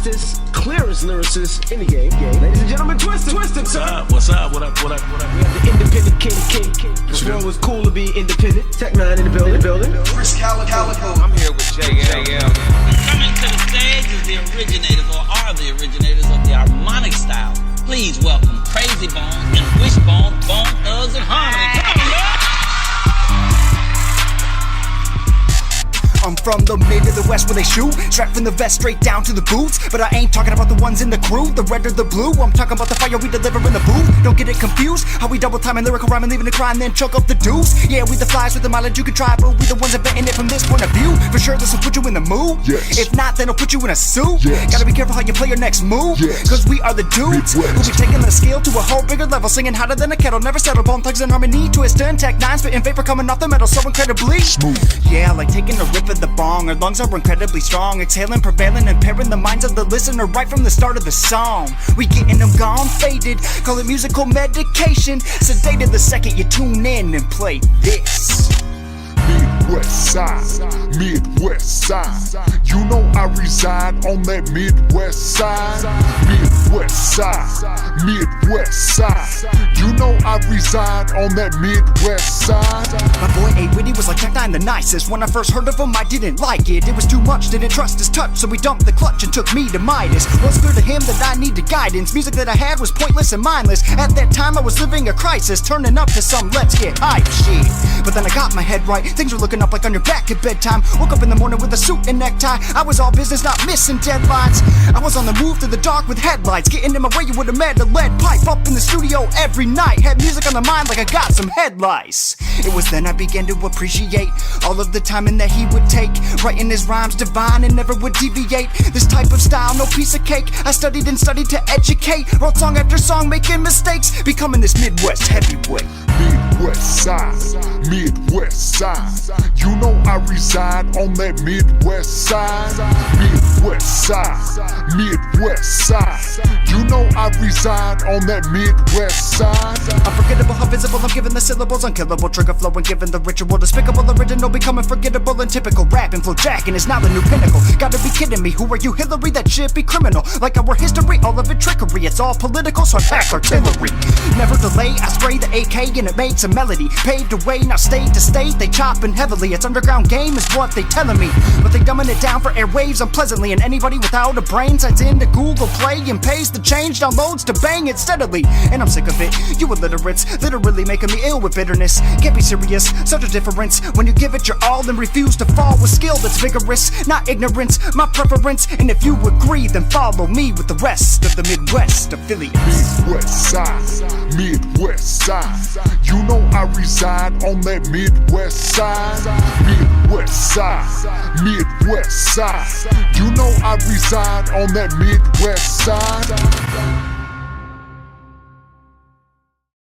fastest, clearest lyricist in the game. Ladies and gentlemen, Twisted. What's up? What up? We have the independent king. Before it was cool to be independent. Tech 9 in the building. Chris Calico. I'm here with JL. Coming to the stage is the originators, or are the originators of the harmonic style. Please welcome Crazy Bones and Wishbone, Bone Thugs and Harmony. Come on, y'all! I'm from the mid to the west where they shoot, strapped from the vest straight down to the boots. But I ain't talking about the ones in the crew, the red or the blue. I'm talking about the fire we deliver in the booth. Don't get it confused, how we double time and lyrical rhyme and leaving it cry and then choke up the deuce. Yeah, we the flies with the mileage you can try, but we the ones that betting it from this point of view. For sure this will put you in the mood. Yes. If not, then it'll put you in a suit. Yes. Gotta be careful how you play your next move. Yes. Cause we are the dudes who be taking the skill to a whole bigger level, singing hotter than a kettle, never settle. Bone Thugs and Harmony, Twister and Tech 9, spitting vapor coming off the metal so incredibly smooth. Yeah, like taking a rip of the bong. Our lungs are incredibly strong, exhaling, prevailing, impairing the minds of the listener right from the start of the song. We getting them gone faded, call it musical medication. Sedated the second you tune in and play this. Midwest side. You know I reside on that Midwest side. Midwest side. You know I reside on that Midwest side. My boy A Witty was like Tech 9 the nicest. When I first heard of him, I didn't like it. It was too much, didn't trust his touch, so he dumped the clutch and took me to Midas. Was clear to him that I needed guidance. Music that I had was pointless and mindless. At that time I was living a crisis, turning up to some let's get hype shit. But then I got my head right, things were looking up like on your back at bedtime. Woke up in the morning with a suit and necktie. I was all business, not missing deadlines. I was on the move through the dark with headlights. Getting in my way, you would've met a lead pipe. Up in the studio every night, had music on the mind like I got some head lice. It was then I began to appreciate all of the time and that he would take, writing his rhymes divine and never would deviate. This type of style, no piece of cake. I studied and studied to educate, wrote song after song, making mistakes, becoming this Midwest heavyweight. Midwest side. You know I reside on that Midwest side. Midwest side. You know I reside on that Midwest side. Unforgettable, how visible, I'm giving the syllables, unkillable, trigger flow and giving the ritual, despicable, original, becoming forgettable and typical. Rapping, flow jacking is now the new pinnacle. Gotta be kidding me, who are you, Hillary? That shit be criminal. Like our history, all of it trickery. It's all political, so I pack artillery. Never delay, I spray the AK and it makes a melody. Paved the way, now state to state, they chopping heavily. It's underground game is what they telling me, but they dumbing it down for airwaves unpleasantly. And anybody without a brain signs into Google Play and pays the change, downloads to bang it steadily. And I'm sick of it, you illiterates, literally making me ill with bitterness. Can't be serious, such a difference when you give it your all and refuse to fall with skill that's vigorous, not ignorance, my preference. And if you agree, then follow me with the rest of the Midwest affiliates. Midwest side. You know I reside on that Midwest side. Midwest side. You know I reside on that Midwest side.